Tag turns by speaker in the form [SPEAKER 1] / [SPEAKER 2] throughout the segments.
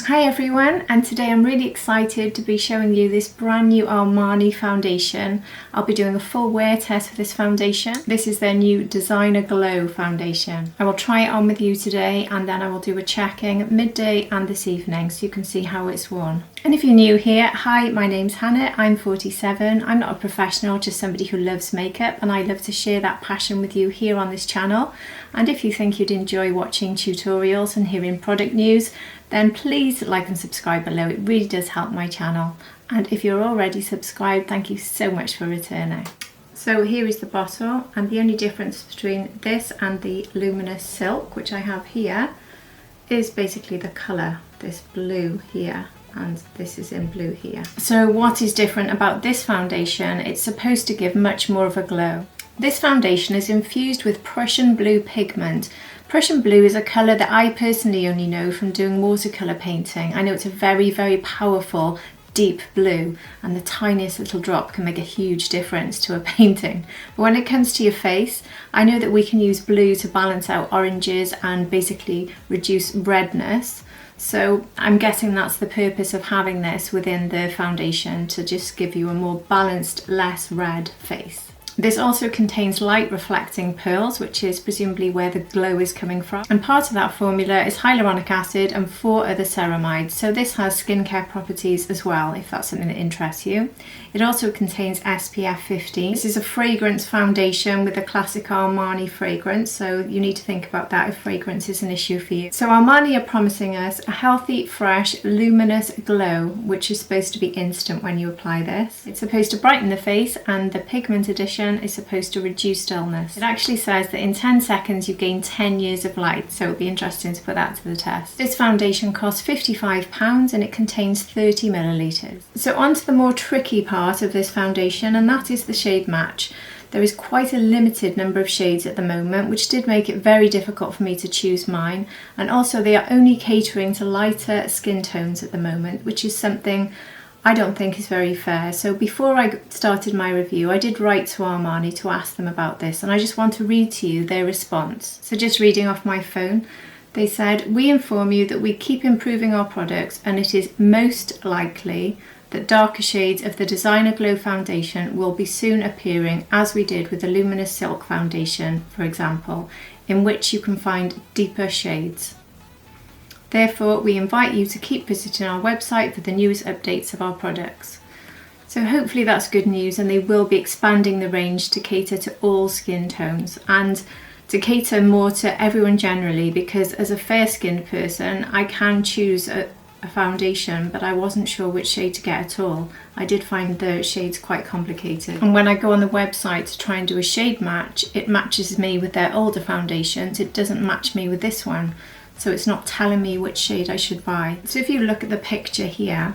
[SPEAKER 1] Hi everyone, and today I'm really excited to be showing you this brand new Armani foundation. I'll be doing a full wear test for this foundation. This is their new Designer Glow foundation. I will try it on with you today and then I will do a checking midday and this evening so you can see how it's worn. And if you're new here, hi, my name's Hannah, I'm 47. I'm not a professional, just somebody who loves makeup, and I love to share that passion with you here on this channel. And if you think you'd enjoy watching tutorials and hearing product news, then please like and subscribe below. It really does help my channel. And if you're already subscribed, thank you so much for returning. So here is the bottle, and the only difference between this and the luminous silk, which I have here, is basically the colour, this blue here. And this is in blue here. So what is different about this foundation? It's supposed to give much more of a glow. This foundation is infused with Prussian blue pigment. Prussian blue is a colour that I personally only know from doing watercolour painting. I know it's a very, very powerful deep blue, and the tiniest little drop can make a huge difference to a painting. But when it comes to your face, I know that we can use blue to balance out oranges and basically reduce redness. So I'm guessing that's the purpose of having this within the foundation, to just give you a more balanced, less red face. This also contains light reflecting pearls, which is presumably where the glow is coming from. And part of that formula is hyaluronic acid and 4 other ceramides. So this has skincare properties as well, if that's something that interests you. It also contains SPF 15. This is a fragrance foundation with a classic Armani fragrance, so you need to think about that if fragrance is an issue for you. So Armani are promising us a healthy, fresh, luminous glow, which is supposed to be instant when you apply this. It's supposed to brighten the face, and the pigment edition is supposed to reduce dullness. It actually says that in 10 seconds you gain 10 years of light, so it'll be interesting to put that to the test. This foundation costs £55 and it contains 30 millilitres. So on to the more tricky part of this foundation, and that is the shade match. There is quite a limited number of shades at the moment, which did make it very difficult for me to choose mine, and also they are only catering to lighter skin tones at the moment, which is something I don't think is very fair. So before I started my review, I did write to Armani to ask them about this, and I just want to read to you their response. So just reading off my phone, they said, "We inform you that we keep improving our products, and it is most likely that darker shades of the Designer Glow foundation will be soon appearing, as we did with the Luminous Silk foundation, for example, in which you can find deeper shades. Therefore, we invite you to keep visiting our website for the newest updates of our products." So hopefully that's good news, and they will be expanding the range to cater to all skin tones and to cater more to everyone generally, because as a fair-skinned person, I can choose a foundation, but I wasn't sure which shade to get at all. I did find the shades quite complicated, and when I go on the website to try and do a shade match, it matches me with their older foundations. It doesn't match me with this one, so it's not telling me which shade I should buy. So if you look at the picture here,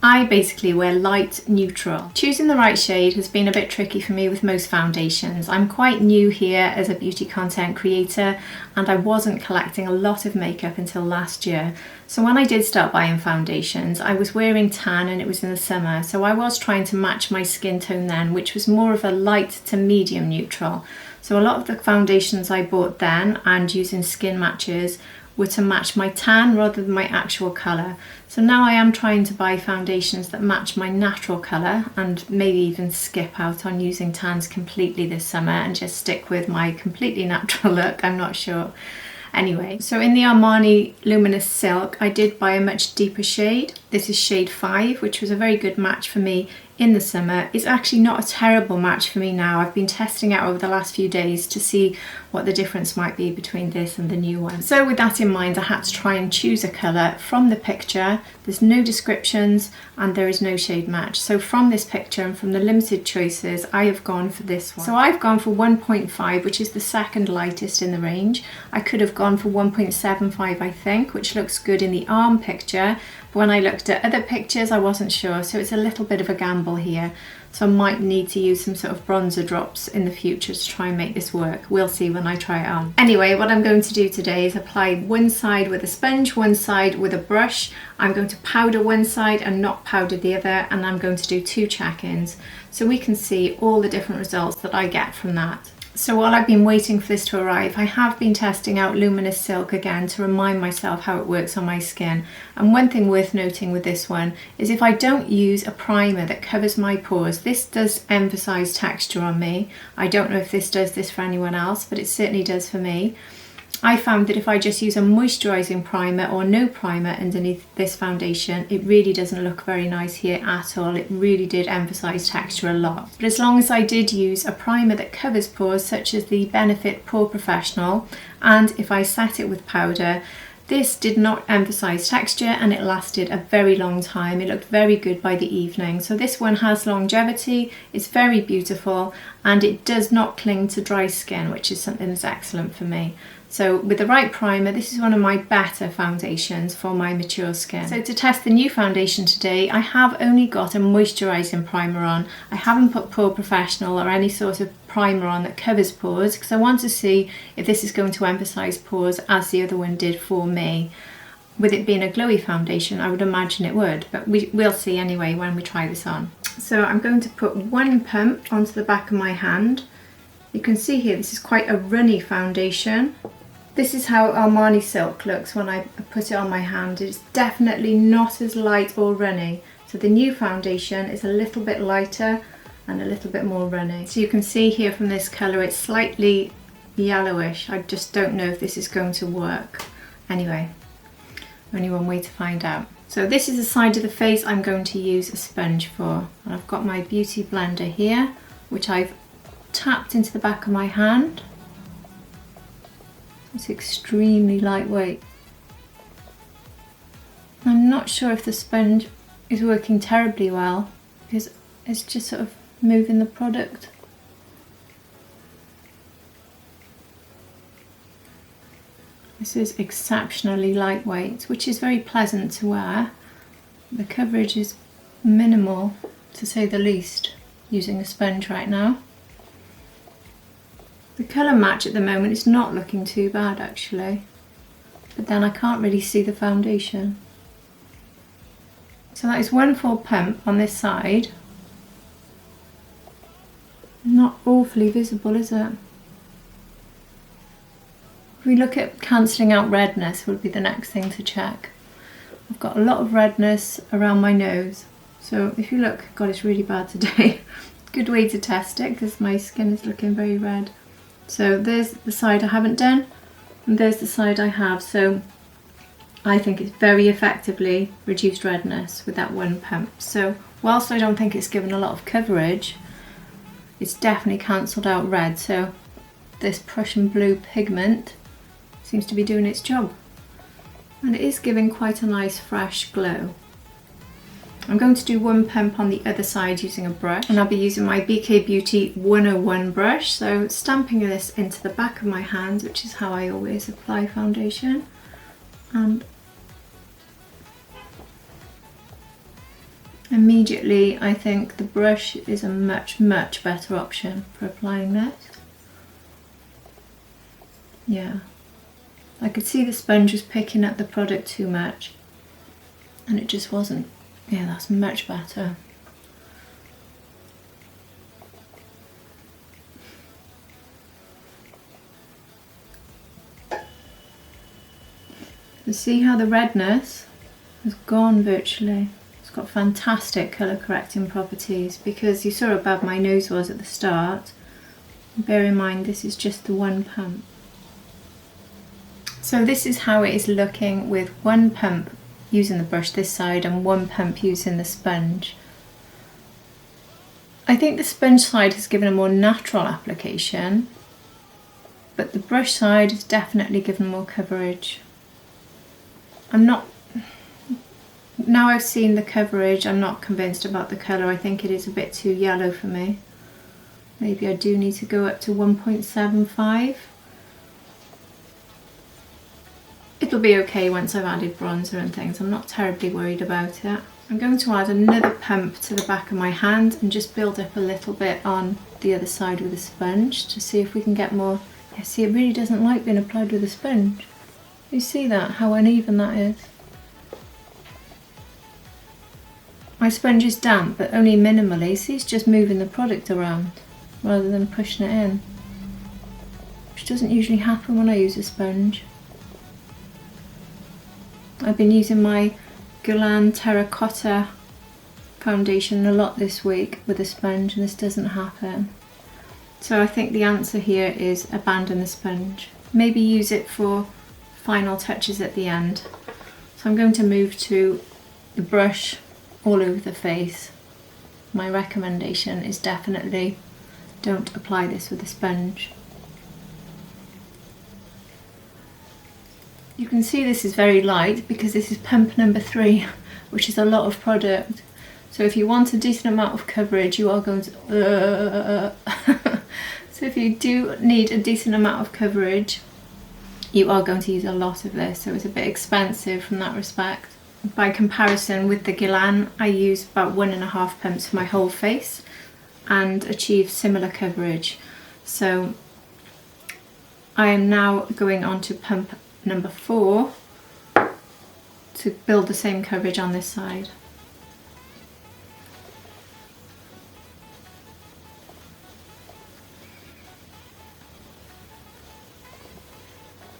[SPEAKER 1] I basically wear light neutral. Choosing the right shade has been a bit tricky for me with most foundations. I'm quite new here as a beauty content creator, and I wasn't collecting a lot of makeup until last year. So when I did start buying foundations, I was wearing tan and it was in the summer, so I was trying to match my skin tone then, which was more of a light to medium neutral. So a lot of the foundations I bought then and using skin matches were to match my tan rather than my actual colour. So now I am trying to buy foundations that match my natural colour, and maybe even skip out on using tans completely this summer and just stick with my completely natural look. I'm not sure. Anyway, so in the Armani Luminous Silk, I did buy a much deeper shade. This is shade 5, which was a very good match for me in the summer. It's actually not a terrible match for me now. I've been testing it over the last few days to see what the difference might be between this and the new one. So with that in mind, I had to try and choose a colour from the picture. There's no descriptions and there is no shade match. So from this picture and from the limited choices, I have gone for this one. So I've gone for 1.5, which is the second lightest in the range. I could have gone for 1.75, I think, which looks good in the arm picture. But when I looked at other pictures, I wasn't sure. So it's a little bit of a gamble here. So I might need to use some sort of bronzer drops in the future to try and make this work. We'll see when I try it on. Anyway, what I'm going to do today is apply one side with a sponge, one side with a brush. I'm going to powder one side and not powder the other, and I'm going to do 2 check-ins so we can see all the different results that I get from that. So while I've been waiting for this to arrive, I have been testing out Luminous Silk again to remind myself how it works on my skin. And one thing worth noting with this one is if I don't use a primer that covers my pores, this does emphasize texture on me. I don't know if this does this for anyone else, but it certainly does for me. I found that if I just use a moisturising primer or no primer underneath this foundation, it really doesn't look very nice here at all. It really did emphasise texture a lot. But as long as I did use a primer that covers pores, such as the Benefit Pore Professional, and if I set it with powder, this did not emphasise texture and it lasted a very long time. It looked very good by the evening. So this one has longevity, it's very beautiful, and it does not cling to dry skin, which is something that's excellent for me. So with the right primer, this is one of my better foundations for my mature skin. So to test the new foundation today, I have only got a moisturising primer on. I haven't put Pore Professional or any sort of primer on that covers pores because I want to see if this is going to emphasise pores as the other one did for me. With it being a glowy foundation, I would imagine it would, but we'll see anyway when we try this on. So I'm going to put one pump onto the back of my hand. You can see here this is quite a runny foundation. This is how Armani Silk looks when I put it on my hand. It's definitely not as light or runny. So the new foundation is a little bit lighter and a little bit more runny. So you can see here from this colour it's slightly yellowish. I just don't know if this is going to work. Anyway, only one way to find out. So this is the side of the face I'm going to use a sponge for. And I've got my beauty blender here, which I've tapped into the back of my hand. It's extremely lightweight. I'm not sure if the sponge is working terribly well because it's just sort of moving the product. This is exceptionally lightweight, which is very pleasant to wear. The coverage is minimal, to say the least, using a sponge right now. The colour match at the moment is not looking too bad actually, but then I can't really see the foundation. So that is one full pump on this side. Not awfully visible, is it? If we look at cancelling out redness, would be the next thing to check. I've got a lot of redness around my nose, so if you look, God, it's really bad today. Good way to test it because my skin is looking very red. So there's the side I haven't done and there's the side I have, so I think it's very effectively reduced redness with that one pump. So whilst I don't think it's given a lot of coverage, it's definitely cancelled out red, so this Prussian blue pigment seems to be doing its job and it is giving quite a nice fresh glow. I'm going to do one pump on the other side using a brush, and I'll be using my BK Beauty 101 brush, so stamping this into the back of my hand, which is how I always apply foundation. And immediately I think the brush is a much better option for applying this. Yeah, I could see the sponge was picking up the product too much and it just wasn't. Yeah, that's much better. You see how the redness has gone virtually. It's got fantastic colour correcting properties because you saw how bad my nose was at the start. Bear in mind this is just the one pump. So this is how it is looking with one pump using the brush this side and one pump using the sponge. I think the sponge side has given a more natural application, but the brush side has definitely given more coverage. Now I've seen the coverage, I'm not convinced about the colour. I think it is a bit too yellow for me. Maybe I do need to go up to 1.75. It'll be okay once I've added bronzer and things. I'm not terribly worried about it. I'm going to add another pump to the back of my hand and just build up a little bit on the other side with a sponge to see if we can get more. Yeah, see, it really doesn't like being applied with a sponge. You see that, how uneven that is? My sponge is damp, but only minimally. See, it's just moving the product around rather than pushing it in. which doesn't usually happen when I use a sponge. I've been using my Guerlain Terracotta foundation a lot this week with a sponge, and this doesn't happen. So I think the answer here is abandon the sponge. Maybe use it for final touches at the end. So I'm going to move to the brush all over the face. My recommendation is definitely don't apply this with a sponge. You can see this is very light because this is pump number 3, which is a lot of product. So if you want a decent amount of coverage, you are going to... So if you do need a decent amount of coverage, you are going to use a lot of this. So it's a bit expensive from that respect. By comparison with the Guerlain, I use about 1.5 pumps for my whole face and achieve similar coverage. So I am now going on to pump number 4 to build the same coverage on this side.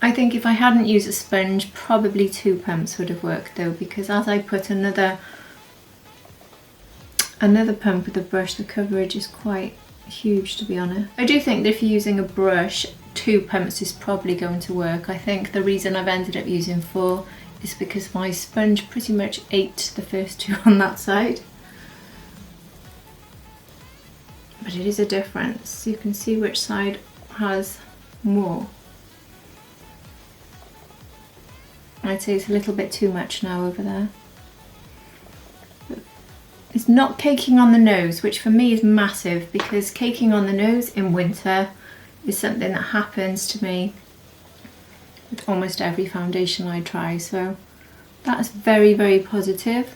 [SPEAKER 1] I think if I hadn't used a sponge, probably 2 pumps would have worked though, because as I put another pump with the brush, the coverage is quite huge, to be honest. I do think that if you're using a brush, 2 pumps is probably going to work. I think the reason I've ended up using 4 is because my sponge pretty much ate the first 2 on that side. But it is a difference. You can see which side has more. I'd say it's a little bit too much now over there. It's not caking on the nose, which for me is massive, because caking on the nose in winter is something that happens to me with almost every foundation I try, so that's very, very positive.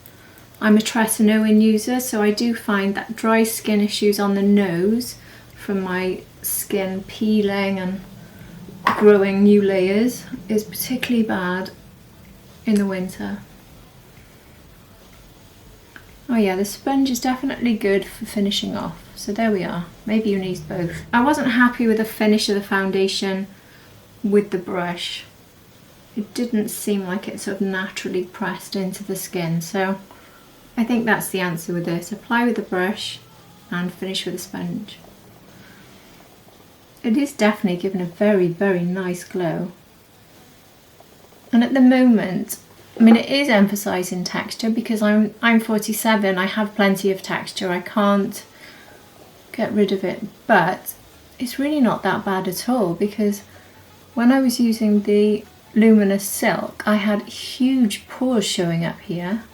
[SPEAKER 1] I'm a tretinoin user, so I do find that dry skin issues on the nose from my skin peeling and growing new layers is particularly bad in the winter. Oh yeah, the sponge is definitely good for finishing off. So there we are. Maybe you need both. I wasn't happy with the finish of the foundation with the brush. It didn't seem like it sort of naturally pressed into the skin. So I think that's the answer with this. Apply with the brush and finish with a sponge. It is definitely given a very, very nice glow. And at the moment, I mean, it is emphasising texture because I'm 47, I have plenty of texture, I can't get rid of it, but it's really not that bad at all, because when I was using the luminous silk, I had huge pores showing up here.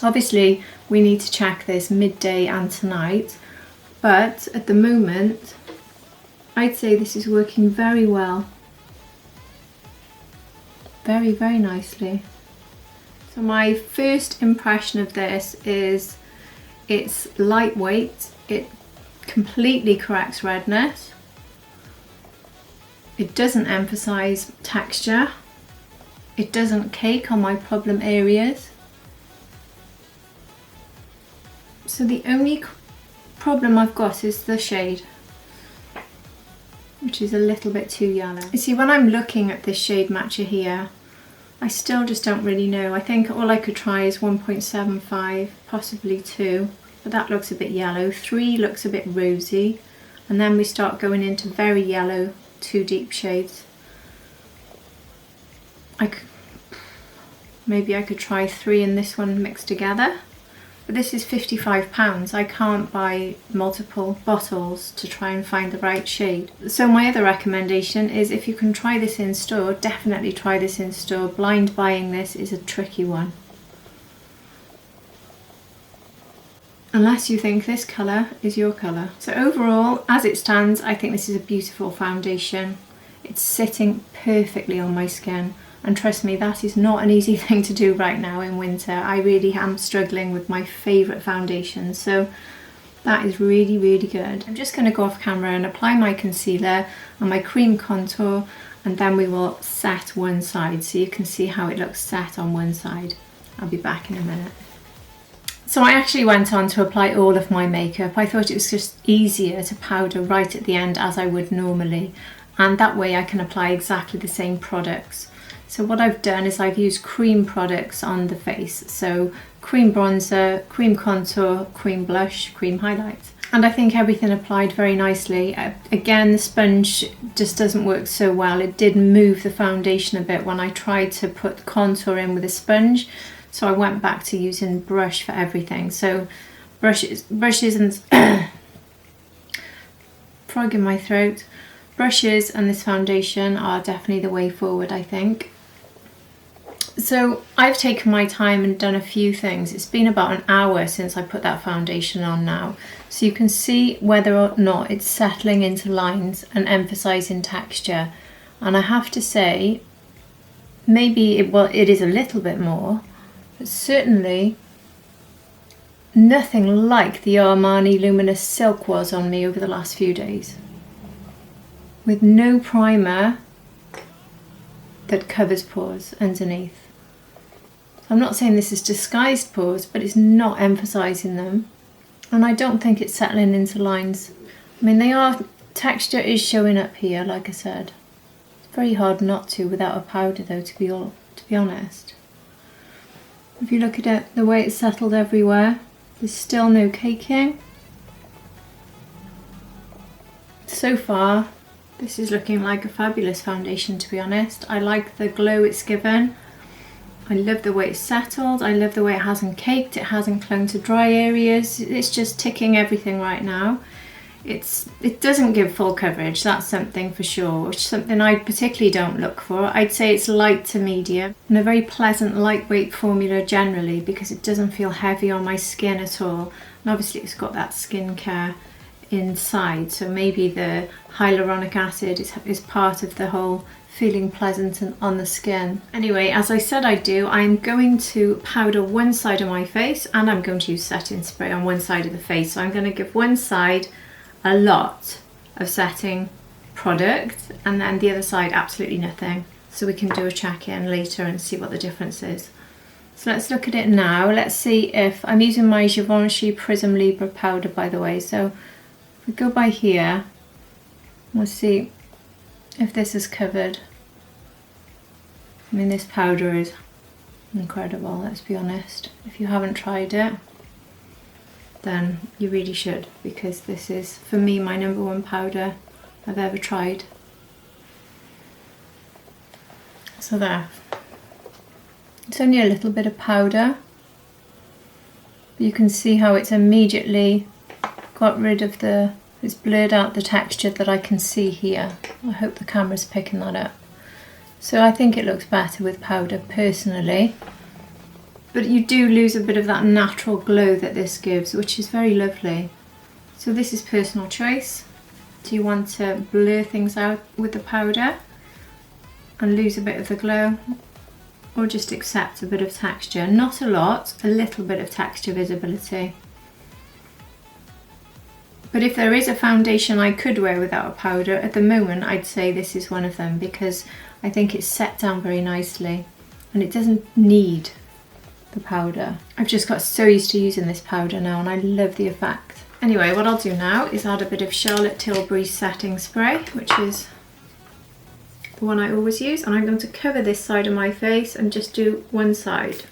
[SPEAKER 1] Obviously, we need to check this midday and tonight, but at the moment, I'd say this is working very well. Very, very nicely. So my first impression of this is it's lightweight, it completely corrects redness, it doesn't emphasize texture, it doesn't cake on my problem areas. So the only problem I've got is the shade, which is a little bit too yellow. You see, when I'm looking at this shade matcher here, I still just don't really know. I think all I could try is 1.75, possibly 2, but that looks a bit yellow. 3 looks a bit rosy, and then we start going into very yellow, 2 deep shades. Maybe I could try 3 and this one mixed together. But this is £55. I can't buy multiple bottles to try and find the right shade. So my other recommendation is, if you can try this in store, definitely try this in store. Blind buying this is a tricky one. Unless you think this colour is your colour. So overall, as it stands, I think this is a beautiful foundation. It's sitting perfectly on my skin. And trust me, that is not an easy thing to do right now in winter. I really am struggling with my favourite foundation, so that is really, really good. I'm just going to go off camera and apply my concealer and my cream contour, and then we will set one side so you can see how it looks set on one side. I'll be back in a minute. So I actually went on to apply all of my makeup. I thought it was just easier to powder right at the end as I would normally. and that way I can apply exactly the same products. So what I've done is I've used cream products on the face, so cream bronzer, cream contour, cream blush, cream highlights. And I think everything applied very nicely. Again, the sponge just doesn't work so well. It did move the foundation a bit when I tried to put contour in with a sponge. So I went back to using brush for everything. So brushes and frog in my throat. Brushes and this foundation are definitely the way forward, I think. So I've taken my time and done a few things. It's been about an hour since I put that foundation on now. So you can see whether or not it's settling into lines and emphasizing texture. And I have to say, maybe it is a little bit more, but certainly nothing like the Armani Luminous Silk was on me over the last few days. With no primer that covers pores underneath. I'm not saying this is disguised pores, but it's not emphasizing them. And I don't think it's settling into lines. I mean, texture is showing up here, like I said. It's very hard not to without a powder though, to be honest. If you look at it, the way it's settled everywhere, there's still no caking. So far, this is looking like a fabulous foundation, to be honest. I like the glow it's given. I love the way it's settled. I love the way it hasn't caked. It hasn't clung to dry areas. It's just ticking everything right now. It doesn't give full coverage, that's something for sure, which is something I particularly don't look for. I'd say it's light to medium and a very pleasant lightweight formula generally, because it doesn't feel heavy on my skin at all. And obviously it's got that skincare inside, so maybe the hyaluronic acid is part of the whole feeling pleasant and on the skin. Anyway, as I said I do, I'm going to powder one side of my face and I'm going to use setting spray on one side of the face. So I'm going to give one side a lot of setting product and then the other side absolutely nothing. So we can do a check-in later and see what the difference is. So let's look at it now. Let's see if I'm using my Givenchy Prism Libre powder, by the way. So if we go by here, we'll see if this is covered. I mean, this powder is incredible, let's be honest. If you haven't tried it, then you really should, because this is, for me, my #1 powder I've ever tried. So there. It's only a little bit of powder. But you can see how it's immediately got rid of it's blurred out the texture that I can see here. I hope the camera's picking that up. So I think it looks better with powder personally, but you do lose a bit of that natural glow that this gives, which is very lovely. So this is personal choice. Do you want to blur things out with the powder and lose a bit of the glow, or just accept a bit of texture? Not a lot, a little bit of texture visibility. But if there is a foundation I could wear without a powder, at the moment I'd say this is one of them, because I think it's set down very nicely and it doesn't need the powder. I've just got so used to using this powder now and I love the effect. Anyway, what I'll do now is add a bit of Charlotte Tilbury setting spray, which is the one I always use, and I'm going to cover this side of my face and just do one side.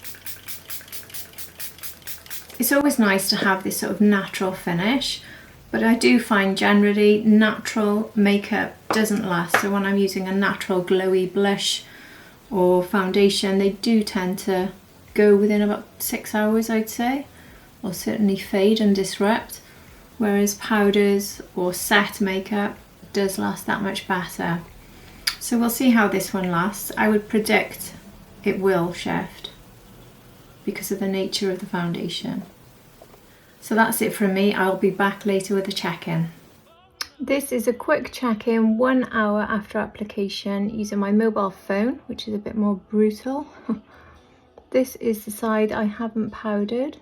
[SPEAKER 1] It's always nice to have this sort of natural finish, but I do find generally natural makeup doesn't last. So when I'm using a natural glowy blush or foundation, they do tend to go within about 6 hours, I'd say, or certainly fade and disrupt. Whereas powders or set makeup does last that much better. So we'll see how this one lasts. I would predict it will shift because of the nature of the foundation. So that's it from me. I'll be back later with a check-in. This is a quick check-in 1 hour after application using my mobile phone, which is a bit more brutal. This is the side I haven't powdered.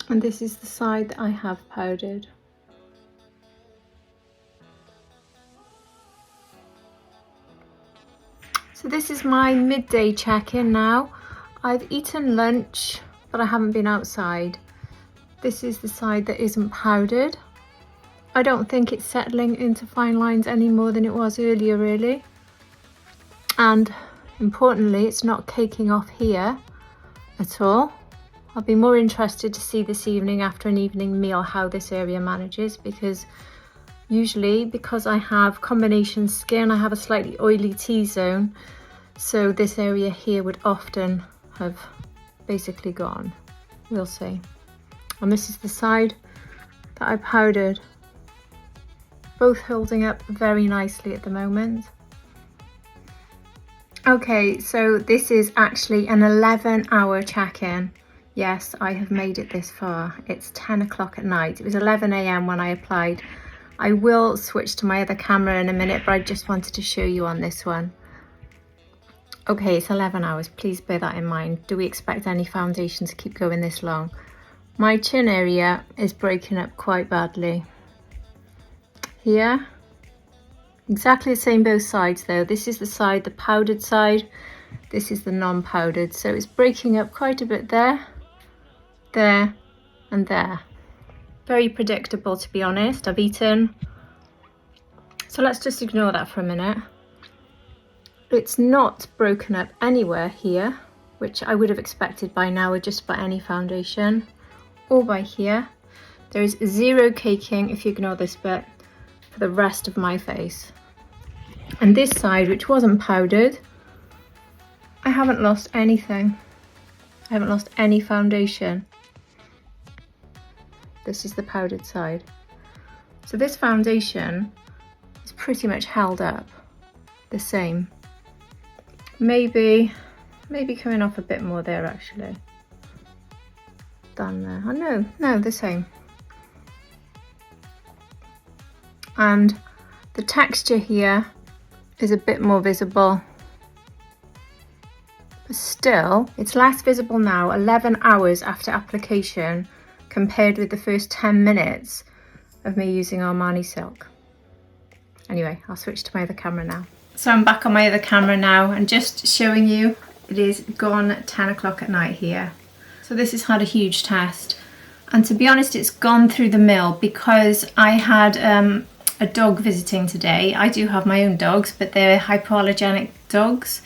[SPEAKER 1] And this is the side that I have powdered. So this is my midday check-in now. I've eaten lunch, but I haven't been outside. This is the side that isn't powdered. I don't think it's settling into fine lines any more than it was earlier really. And importantly, it's not caking off here at all. I'll be more interested to see this evening after an evening meal how this area manages, because usually, because I have combination skin, I have a slightly oily T-zone, so this area here would often have basically gone. We'll see. And this is the side that I powdered. Both holding up very nicely at the moment. Okay, so this is actually an 11-hour check-in. Yes, I have made it this far. It's 10 o'clock at night. It was 11 AM when I applied. I will switch to my other camera in a minute, but I just wanted to show you on this one. Okay, it's 11 hours. Please bear that in mind. Do we expect any foundation to keep going this long? My chin area is breaking up quite badly. Here. Exactly the same both sides though. This is the side, the powdered side. This is the non-powdered. So it's breaking up quite a bit there, there, and there. Very predictable, to be honest. I've eaten. So let's just ignore that for a minute. It's not broken up anywhere here, which I would have expected by now with just about any foundation, or by here. There is zero caking, if you ignore this bit, for the rest of my face. And this side, which wasn't powdered, I haven't lost anything. I haven't lost any foundation. This is the powdered side. So this foundation is pretty much held up the same. Maybe coming off a bit more there actually. Done there. Oh no, the same. And the texture here is a bit more visible, but still it's less visible now 11 hours after application compared with the first 10 minutes of me using Armani silk. Anyway, I'll switch to my other camera now. So I'm back on my other camera now and just showing you it is gone 10 o'clock at night here. So this has had a huge test, and to be honest it's gone through the mill because I had a dog visiting today. I do have my own dogs, but they're hypoallergenic dogs,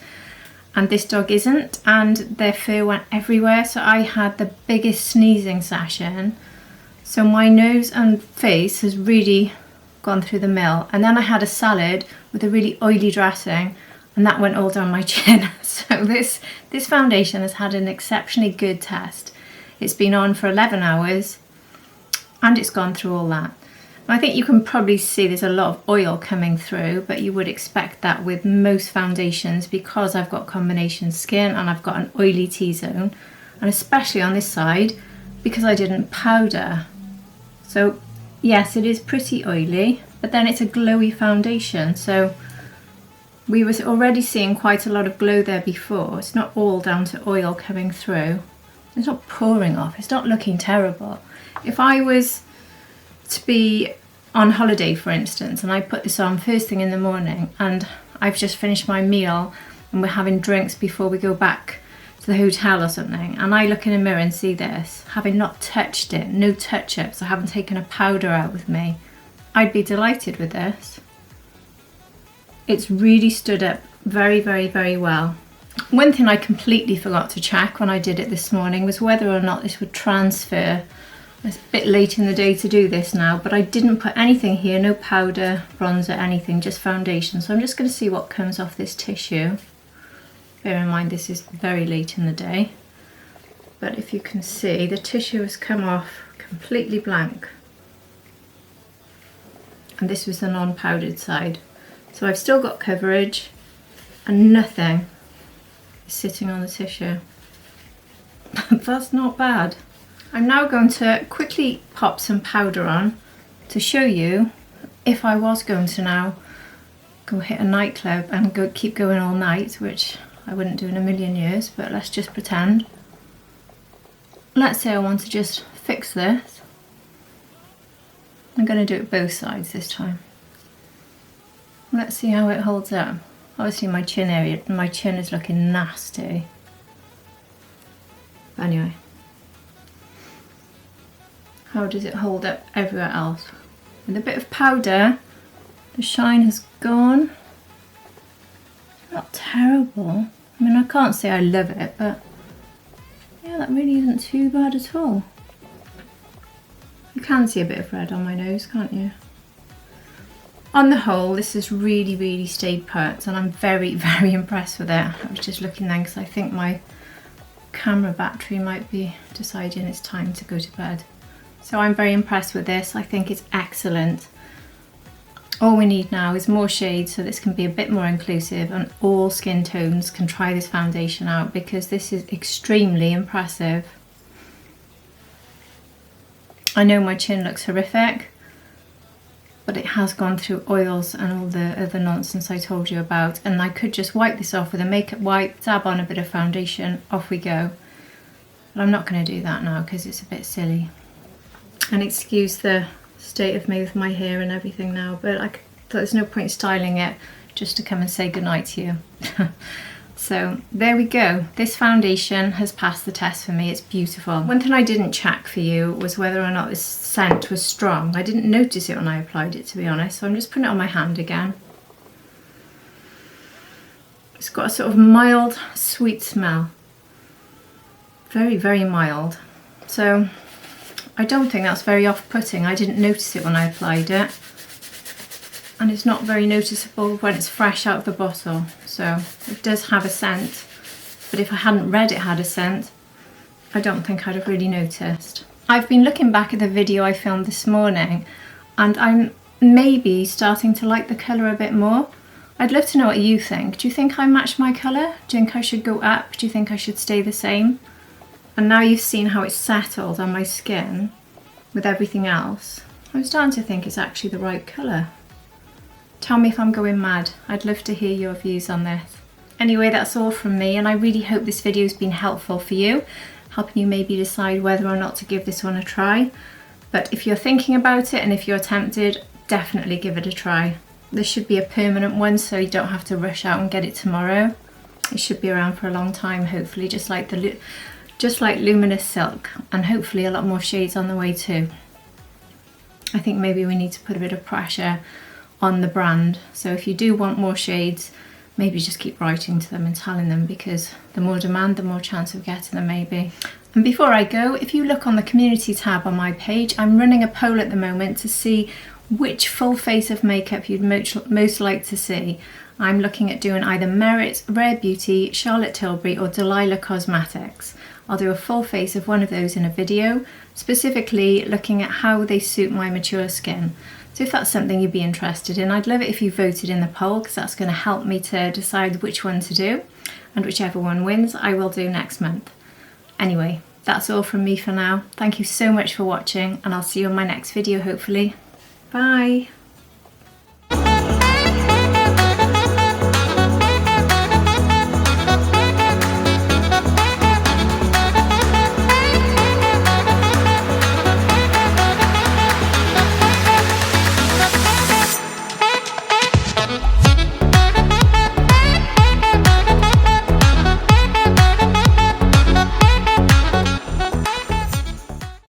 [SPEAKER 1] and this dog isn't, and their fur went everywhere, so I had the biggest sneezing session. So my nose and face has really gone through the mill, and then I had a salad with a really oily dressing, and that went all down my chin. So this foundation has had an exceptionally good test. It's been on for 11 hours and it's gone through all that. I think you can probably see there's a lot of oil coming through, but you would expect that with most foundations because I've got combination skin and I've got an oily T-zone, and especially on this side because I didn't powder. So yes, it is pretty oily, but then it's a glowy foundation, so we were already seeing quite a lot of glow there before. It's not all down to oil coming through. It's not pouring off, it's not looking terrible. If I was to be on holiday, for instance, and I put this on first thing in the morning and I've just finished my meal and we're having drinks before we go back to the hotel or something, and I look in a mirror and see this, having not touched it, no touch-ups, I haven't taken a powder out with me, I'd be delighted with this. It's really stood up very, very, very well. One thing I completely forgot to check when I did it this morning was whether or not this would transfer. It's a bit late in the day to do this now, but I didn't put anything here, no powder, bronzer, anything, just foundation. So I'm just going to see what comes off this tissue. Bear in mind this is very late in the day, but if you can see, the tissue has come off completely blank. And this was the non-powdered side. So I've still got coverage and nothing is sitting on the tissue. That's not bad. I'm now going to quickly pop some powder on to show you if I was going to now go hit a nightclub and keep going all night, which I wouldn't do in a million years, but let's just pretend. Let's say I want to just fix this. I'm going to do it both sides this time. Let's see how it holds up. Obviously my chin is looking nasty. But anyway. How does it hold up everywhere else? With a bit of powder, the shine has gone. Not terrible. I mean, I can't say I love it, but yeah, that really isn't too bad at all. You can see a bit of red on my nose, can't you? On the whole, this has really, really stayed put, and I'm very, very impressed with it. I was just looking then because I think my camera battery might be deciding it's time to go to bed. So I'm very impressed with this. I think it's excellent. All we need now is more shades so this can be a bit more inclusive and all skin tones can try this foundation out, because this is extremely impressive. I know my chin looks horrific, but it has gone through oils and all the other nonsense I told you about, and I could just wipe this off with a makeup wipe, dab on a bit of foundation, off we go. But I'm not going to do that now because it's a bit silly. And excuse the state of me with my hair and everything now, but I thought there's no point styling it just to come and say goodnight to you. So there we go. This foundation has passed the test for me. It's beautiful. One thing I didn't check for you was whether or not this scent was strong. I didn't notice it when I applied it, to be honest, so I'm just putting it on my hand again. It's got a sort of mild, sweet smell. Very, very mild. So I don't think that's very off-putting. I didn't notice it when I applied it. And it's not very noticeable when it's fresh out of the bottle. So it does have a scent, but if I hadn't read it had a scent, I don't think I'd have really noticed. I've been looking back at the video I filmed this morning, and I'm maybe starting to like the colour a bit more. I'd love to know what you think. Do you think I match my colour? Do you think I should go up? Do you think I should stay the same? And now you've seen how it's settled on my skin with everything else, I'm starting to think it's actually the right colour. Tell me if I'm going mad. I'd love to hear your views on this. Anyway, that's all from me, and I really hope this video has been helpful for you, helping you maybe decide whether or not to give this one a try. But if you're thinking about it and if you're tempted, definitely give it a try. This should be a permanent one, so you don't have to rush out and get it tomorrow. It should be around for a long time, hopefully, just like luminous silk, and hopefully a lot more shades on the way too. I think maybe we need to put a bit of pressure on the brand, so if you do want more shades, maybe just keep writing to them and telling them, because the more demand, the more chance of getting them maybe. And before I go, if you look on the community tab on my page, I'm running a poll at the moment to see which full face of makeup you'd most like to see. I'm looking at doing either Merit, Rare Beauty, Charlotte Tilbury or Delilah Cosmetics. I'll do a full face of one of those in a video, specifically looking at how they suit my mature skin. So if that's something you'd be interested in, I'd love it if you voted in the poll, because that's going to help me to decide which one to do, and whichever one wins I will do next month. Anyway, that's all from me for now. Thank you so much for watching, and I'll see you in my next video hopefully. Bye!